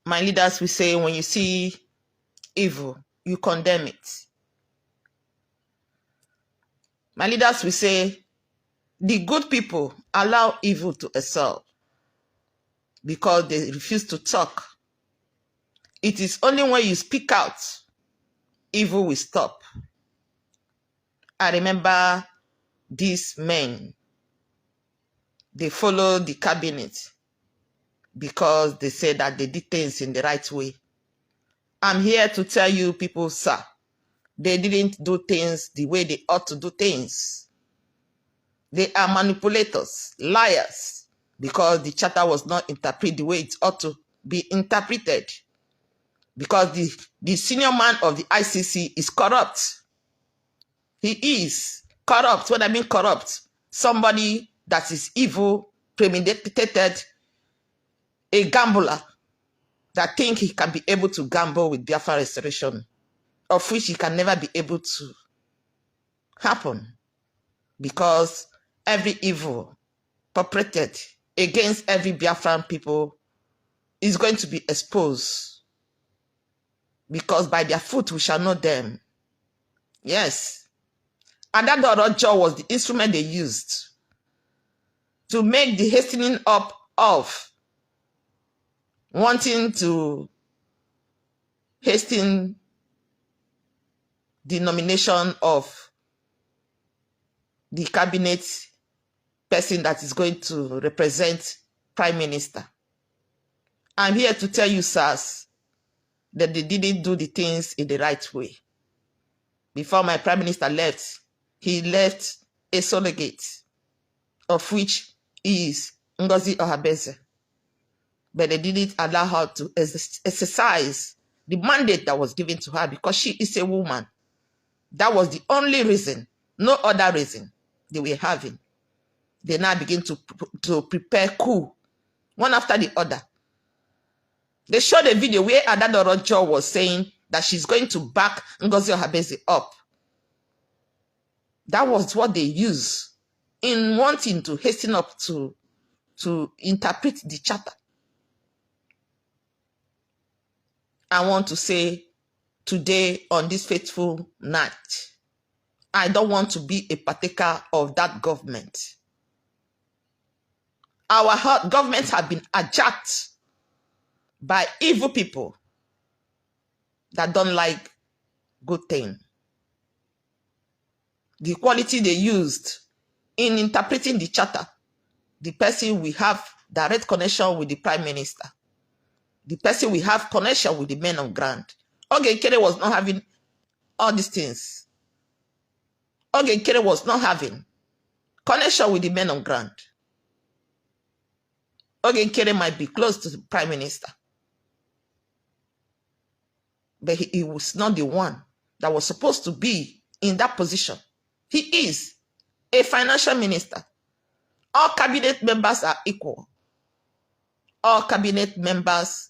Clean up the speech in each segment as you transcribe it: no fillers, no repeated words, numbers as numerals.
my leaders will say, when you see evil, you condemn it. My leaders will say, the good people allow evil to excel because they refuse to talk. It is only when you speak out, evil will stop. I remember these men, they follow the cabinet because they said that they did things in the right way. I'm here to tell you people, sir, they didn't do things the way they ought to do things. They are manipulators, liars, because the charter was not interpreted the way it ought to be interpreted. Because the senior man of the ICC is corrupt. He is corrupt. When I mean corrupt, somebody that is evil, premeditated, a gambler that think he can be able to gamble with Biafra restoration, of which he can never be able to happen, because every evil perpetrated against every Biafran people is going to be exposed, because by their fruit we shall know them. Yes. And that Dorojo was the instrument they used to make the hastening up of wanting to hasten the nomination of the cabinet person that is going to represent Prime Minister. I'm here to tell you, sirs, that they didn't do the things in the right way. Before my Prime Minister left, he left a surrogate, of which is Ngozi Ohabeze. But they didn't allow her to exercise the mandate that was given to her because she is a woman. That was the only reason, no other reason they were having. They now begin to prepare coup, one after the other. They showed a video where Adadorojo was saying that she's going to back Ngozi Ohabeze up. That was what they used in wanting to hasten up to interpret the charter. I want to say today on this fateful night, I don't want to be a partaker of that government. Our governments have been hijacked by evil people that don't like good thing. The quality they used in interpreting the charter, the person we have direct connection with the Prime Minister, the person we have connection with the men of ground. Oge Nkere was not having all these things. Oge Nkere was not having connection with the men of ground. Oge Nkere might be close to the Prime Minister, but he was not the one that was supposed to be in that position. He is a financial minister. All cabinet members are equal. All cabinet members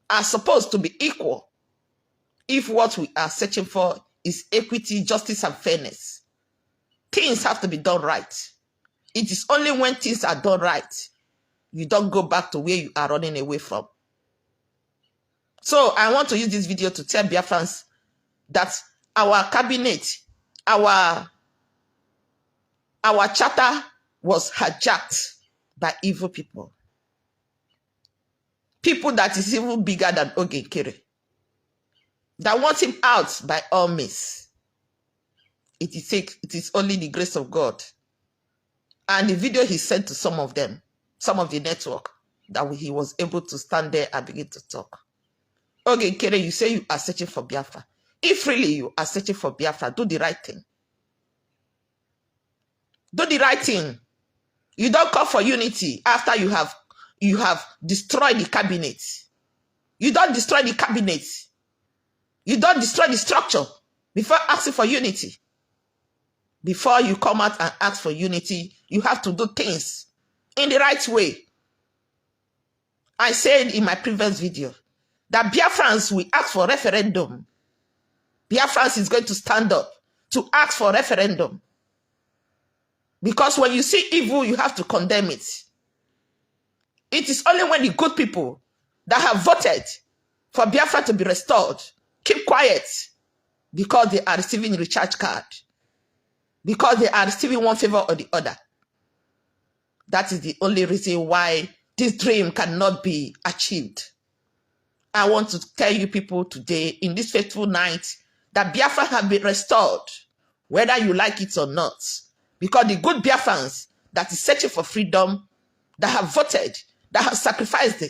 are supposed to be equal if what we are searching for is equity, justice, and fairness. Things have to be done right. It is only when things are done right, you don't go back to where you are running away from. So I want to use this video to tell Biafrans that our cabinet, our charter was hijacked by evil people. People that is even bigger than Oge Nkere, that want him out by all means. It is only the grace of God. And the video he sent to some of them, some of the network, that he was able to stand there and begin to talk. Oge Nkere, you say you are searching for Biafra. If really you are searching for Biafra, do the right thing. Do the right thing. You don't call for unity after you have destroyed the cabinet. You don't destroy the cabinet. You don't destroy the structure before asking for unity. Before you come out and ask for unity, you have to do things in the right way. I said in my previous video that Biafrans will ask for referendum. Biafrans is going to stand up to ask for referendum. Because when you see evil, you have to condemn it. It is only when the good people that have voted for Biafra to be restored keep quiet because they are receiving recharge card, because they are receiving one favor or the other. That is the only reason why this dream cannot be achieved. I want to tell you people today, in this fateful night, that Biafra have been restored, whether you like it or not. Because the good Biafrans that is searching for freedom, that have voted, that have sacrificed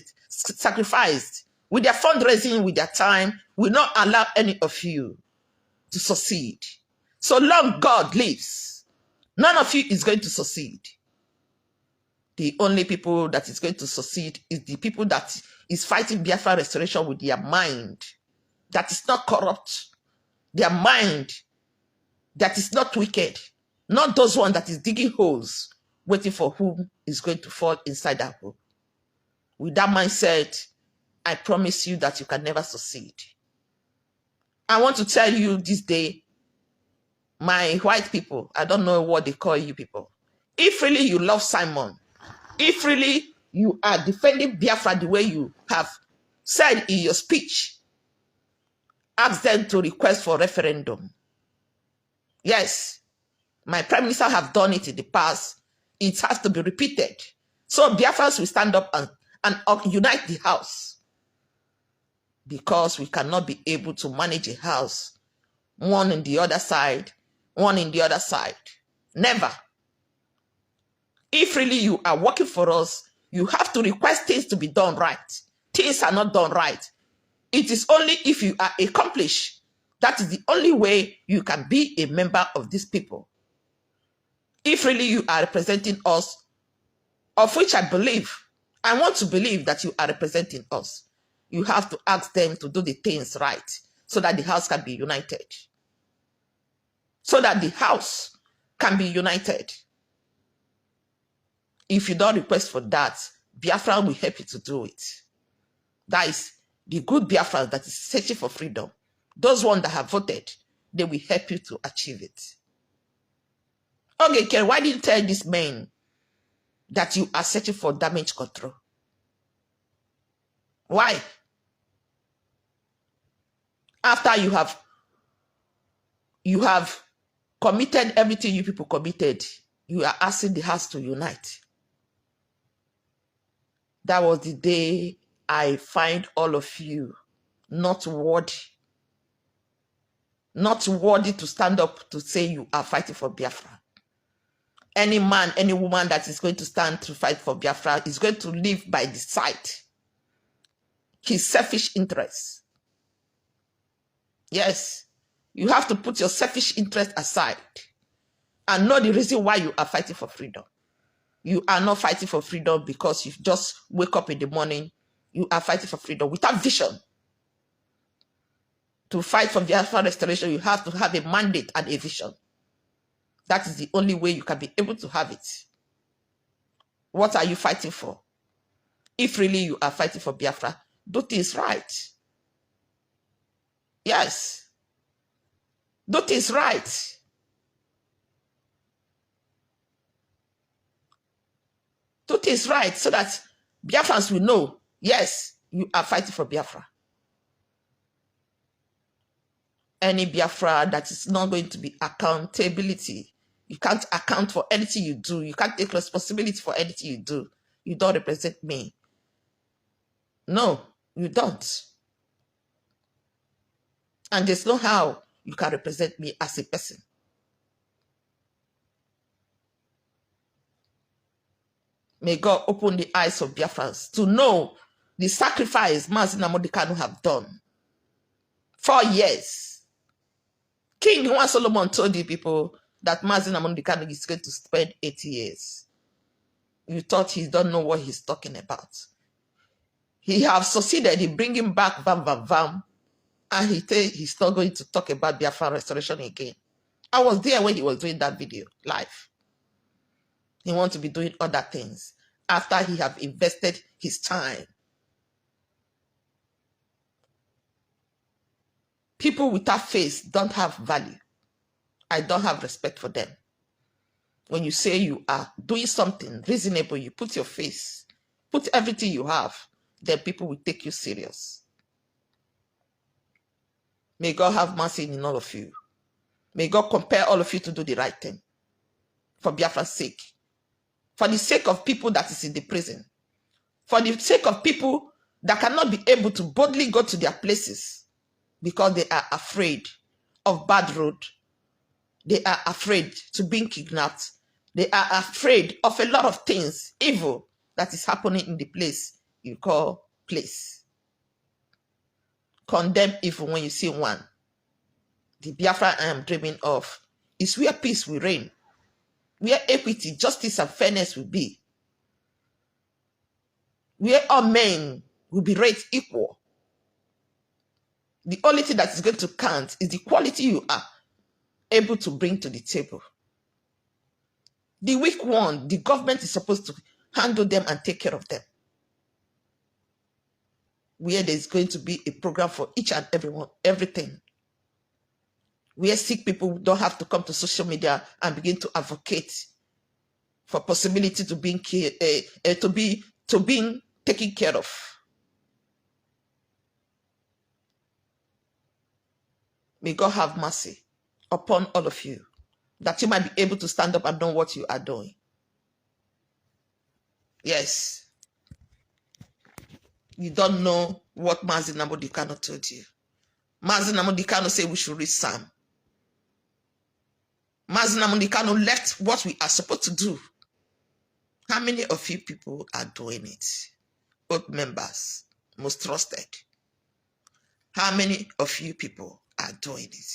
with their fundraising, with their time, will not allow any of you to succeed. So long God lives, none of you is going to succeed. The only people that is going to succeed is the people that is fighting Biafra restoration with their mind that is not corrupt, their mind that is not wicked, not those ones that is digging holes, waiting for whom is going to fall inside that hole. With that mindset, I promise you that you can never succeed. I want to tell you this day, my white people, I don't know what they call you people, if really you love Simon, if really you are defending Biafra the way you have said in your speech, ask them to request for referendum. Yes, my prime minister have done it in the past. It has to be repeated. So Biafrans will stand up and unite the house. Because we cannot be able to manage a house, one in the other side, one in the other side. Never. If really you are working for us, you have to request things to be done right. Things are not done right. It is only if you are accomplished. That is the only way you can be a member of these people. If really you are representing us, of which I believe, I want to believe that you are representing us, you have to ask them to do the things right so that the house can be united. So that the house can be united. If you don't request for that, Biafra will help you to do it. That is the good Biafra that is searching for freedom. Those ones that have voted, they will help you to achieve it. Okay, Ken, why didn't you tell this man that you are searching for damage control? Why? After you have committed everything you people committed, you are asking the house to unite. That was the day I find all of you not worthy to stand up to say you are fighting for Biafra. Any man, any woman that is going to stand to fight for Biafra is going to live by the side. His selfish interests. Yes, you have to put your selfish interest aside and know the reason why you are fighting for freedom. You are not fighting for freedom because you just wake up in the morning. You are fighting for freedom without vision. To fight for Biafra restoration, you have to have a mandate and a vision. That is the only way you can be able to have it. What are you fighting for? If really you are fighting for Biafra, do things right. Yes. Do things right. Do things right so that Biafrans will know, yes, you are fighting for Biafra. Any Biafra that is not going to be accountability. You can't account for anything you do. You can't take responsibility for anything you do. You don't represent me. No, you don't. And there's no how you can represent me as a person. May God open the eyes of Biafrans to know the sacrifice Mazi Nnamdi Kanu have done. 4 years. King Juan Solomon told the people that Mazi Nnamdi Kanu is going to spend 80 years. You thought he don't know what he's talking about. He have succeeded in bringing back Vam Vam Vam, and he's not going to talk about Biafra restoration again. I was there when he was doing that video live. He wants to be doing other things after he have invested his time. People without face don't have value. I don't have respect for them. When you say you are doing something reasonable, you put your face, put everything you have, then people will take you serious. May God have mercy in all of you. May God compel all of you to do the right thing for Biafra's sake, for the sake of people that is in the prison, for the sake of people that cannot be able to boldly go to their places because they are afraid of bad road. They are afraid to being kidnapped. They are afraid of a lot of things, evil that is happening in the place you call place. Condemn evil when you see one. The Biafra I am dreaming of is where peace will reign, where equity, justice, and fairness will be, where all men will be rated equal. The only thing that is going to count is the quality you are able to bring to the table. The weak one, the government is supposed to handle them and take care of them. Where there's going to be a program for each and everyone, everything. Where sick people don't have to come to social media and begin to advocate for possibility to being taken care of. May God have mercy upon all of you, that you might be able to stand up and know what you are doing. Yes. You don't know what Mazi Nnamdi Kanu told you. Mazi Nnamdi Kanu said we should read Psalm. Mazi Nnamdi Kanu left what we are supposed to do. How many of you people are doing it? Both members, most trusted. How many of you people are doing it?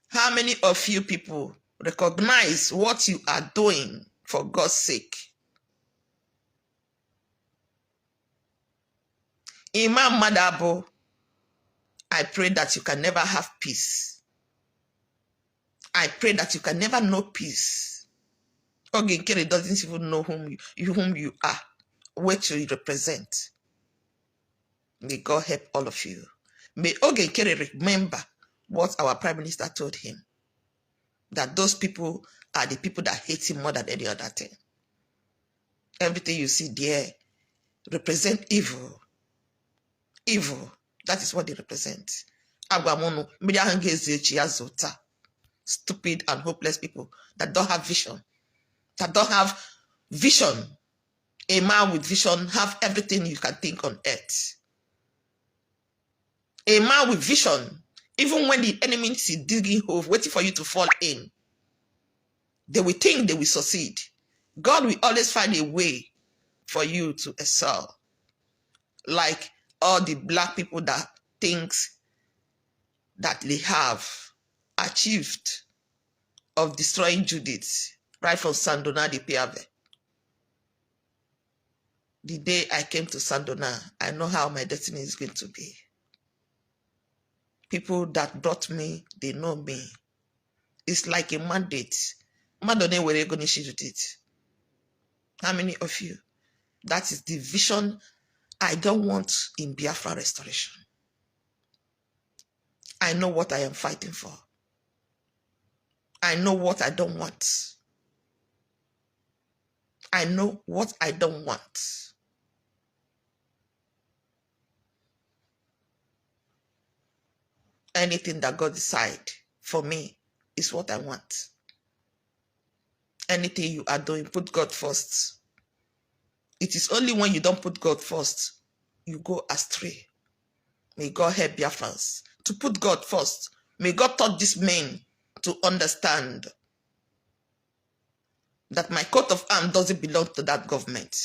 How many of you people recognize what you are doing for God's sake? Imam Madabo, I pray that you can never have peace. I pray that you can never know peace. Ogenkere doesn't even know whom you are, what you represent. May God help all of you. May Ogenkere remember what our Prime Minister told him, that those people are the people that hate him more than any other thing. Everything you see there represent evil. Evil. That is what they represent. Stupid and hopeless people that don't have vision. That don't have vision. A man with vision have everything you can think on earth. A man with vision, even when the enemy is digging hole, waiting for you to fall in, they will think they will succeed. God will always find a way for you to excel. Like all the black people that thinks that they have achieved of destroying Judith, right from Sandona de Piave. The day I came to Sandona, I know how my destiny is going to be. People that brought me, they know me. It's like a mandate. Madone were going to Judith. How many of you? That is the vision I don't want in Biafra restoration. I know what I am fighting for. I know what I don't want. I know what I don't want. Anything that God decides for me is what I want. Anything you are doing, put God first. It is only when you don't put God first, you go astray. May God help Biafrans to put God first. May God taught these men to understand that my coat of arms doesn't belong to that government.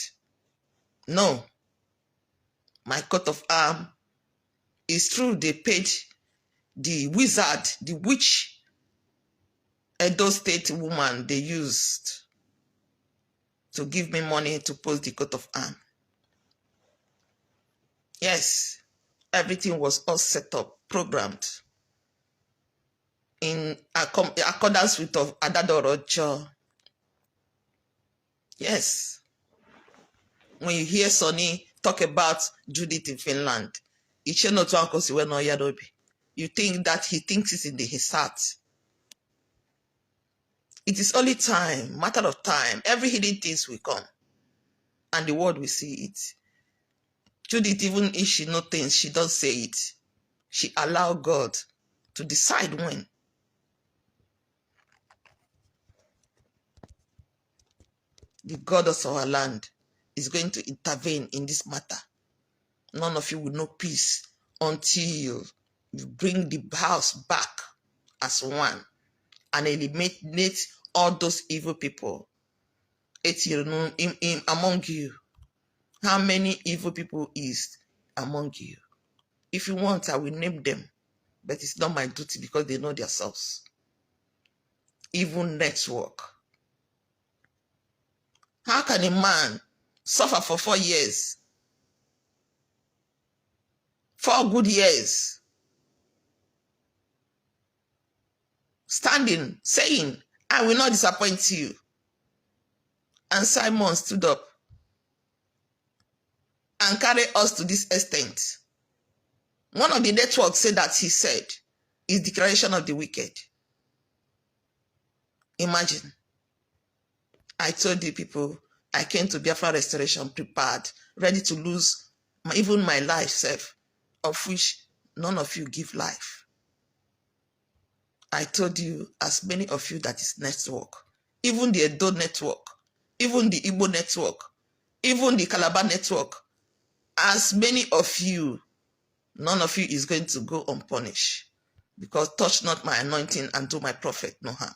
No. My coat of arms is true. They paid the wizard, the witch, Edo State woman they used to give me money to post the coat of arms. Yes, everything was all set up, programmed in accordance with Adadorojo. Yes. When you hear Sonny talk about Judith in Finland, you think that he thinks it's in his heart. It is only time, matter of time. Every hidden things will come. and the world will see it. Judith, even if she knows things, she does say it. She allowed God to decide when. The God of our land is going to intervene in this matter. None of you will know peace until you bring the house back as one and eliminate all those evil people. Among you. How many evil people is among you? If you want, I will name them, but it's not my duty because they know themselves. Evil network. How can a man suffer for 4 years? 4 good years. Standing, saying, I will not disappoint you. And Simon stood up and carried us to this extent. One of the networks said that he said is declaration of the wicked. Imagine. I told the people, I came to Biafra restoration prepared, ready to lose even my life self, of which none of you give life. I told you, as many of you that is network, even the Edo network, even the Igbo network, even the Calabar network, as many of you, none of you is going to go unpunished, because touch not my anointing and do my prophet no harm.